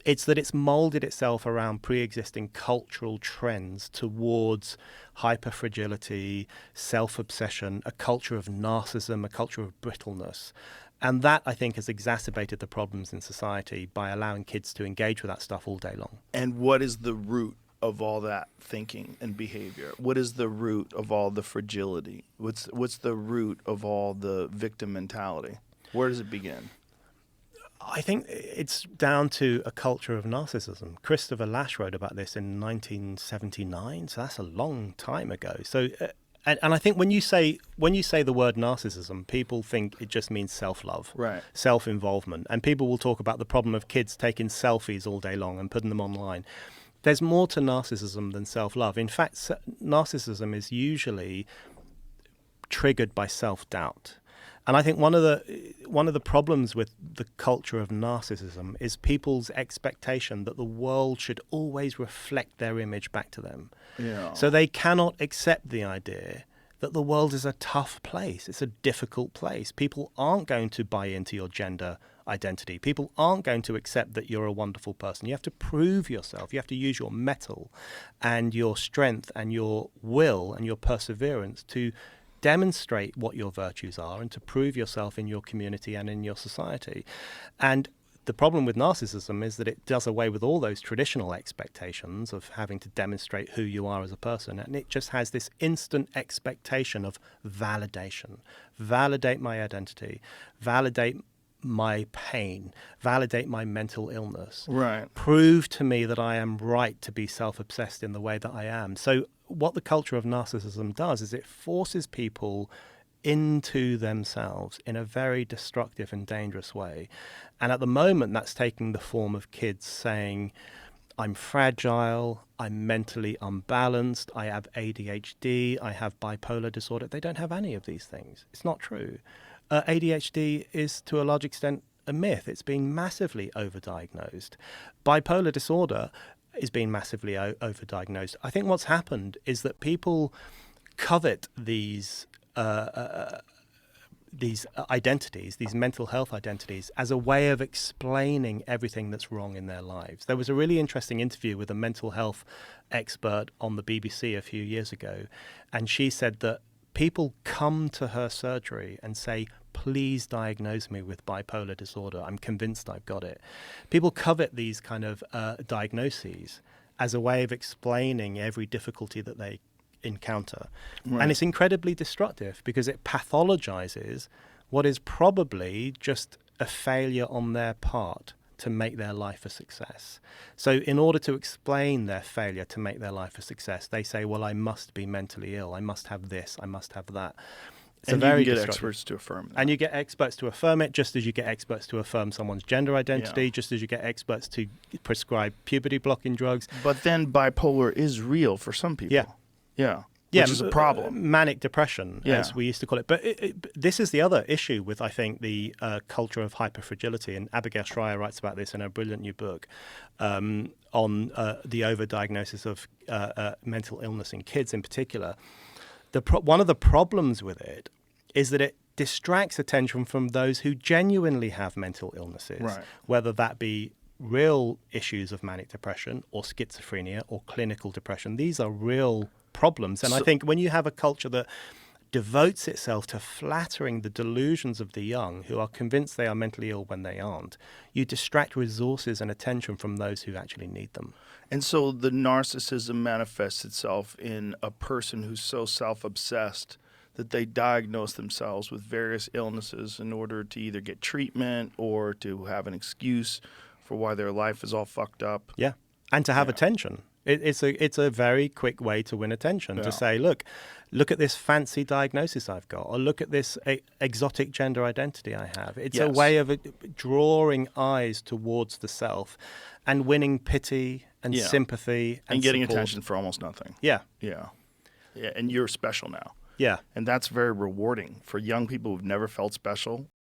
It's that it's molded itself around pre-existing cultural trends towards hyperfragility, self-obsession, a culture of narcissism, a culture of brittleness. And that, I think, has exacerbated the problems in society by allowing kids to engage with that stuff all day long. And what is the root of all that thinking and behavior? What is the root of all the fragility? What's the root of all the victim mentality? Where does it begin? I think it's down to a culture of narcissism. Christopher Lasch wrote about this in 1979, so that's a long time ago. So, and I think when you say the word narcissism, people think it just means self-love, right, self-involvement, and people will talk about the problem of kids taking selfies all day long and putting them online. There's more to narcissism than self-love. In fact, narcissism is usually triggered by self-doubt. And I think one of the problems with the culture of narcissism is people's expectation that the world should always reflect their image back to them. Yeah. So they cannot accept the idea that the world is a tough place. It's a difficult place. People aren't going to buy into your gender identity. People aren't going to accept that you're a wonderful person. You have to prove yourself. You have to use your mettle and your strength and your will and your perseverance to demonstrate what your virtues are and to prove yourself in your community and in your society. And the problem with narcissism is that it does away with all those traditional expectations of having to demonstrate who you are as a person, and it just has this instant expectation of validation. Validate my identity, validate my pain, validate my mental illness. Right. Prove to me that I am right to be self-obsessed in the way that I am. So what the culture of narcissism does is it forces people into themselves in a very destructive and dangerous way. And at the moment, that's taking the form of kids saying, I'm fragile, I'm mentally unbalanced, I have ADHD, I have bipolar disorder. They don't have any of these things. It's not true. ADHD is, to a large extent, a myth. It's been massively overdiagnosed. Bipolar disorder is being massively overdiagnosed. I think what's happened is that people covet these identities, these mental health identities, as a way of explaining everything that's wrong in their lives. There was a really interesting interview with a mental health expert on the BBC a few years ago, and she said that people come to her surgery and say, please diagnose me with bipolar disorder. I'm convinced I've got it. People covet these kind of diagnoses as a way of explaining every difficulty that they encounter. Right. And it's incredibly destructive because it pathologizes what is probably just a failure on their part to make their life a success. So in order to explain their failure to make their life a success, they say, well, I must be mentally ill. I must have this. I must have that. It's and you get experts to affirm that. And you get experts to affirm it, just as you get experts to affirm someone's gender identity, just as you get experts to prescribe puberty-blocking drugs. But then bipolar is real for some people. Yeah. Which is a problem. Manic depression, as we used to call it. But this is the other issue with, I think, the culture of hyperfragility. And Abigail Schreier writes about this in a brilliant new book on the overdiagnosis of mental illness in kids in particular. One of the problems with it is that it distracts attention from those who genuinely have mental illnesses, whether that be real issues of manic depression or schizophrenia or clinical depression. These are real problems. And I think when you have a culture that devotes itself to flattering the delusions of the young who are convinced they are mentally ill when they aren't, you distract resources and attention from those who actually need them. And so the narcissism manifests itself in a person who's so self-obsessed that they diagnose themselves with various illnesses in order to either get treatment or to have an excuse for why their life is all fucked up. Yeah, and to have attention. It's a very quick way to win attention, to say, look at this fancy diagnosis I've got, or look at this exotic gender identity I have. It's a way of drawing eyes towards the self and winning pity and sympathy and getting support. attention for almost nothing. Yeah, and you're special now. Yeah. And that's very rewarding for young people who've never felt special.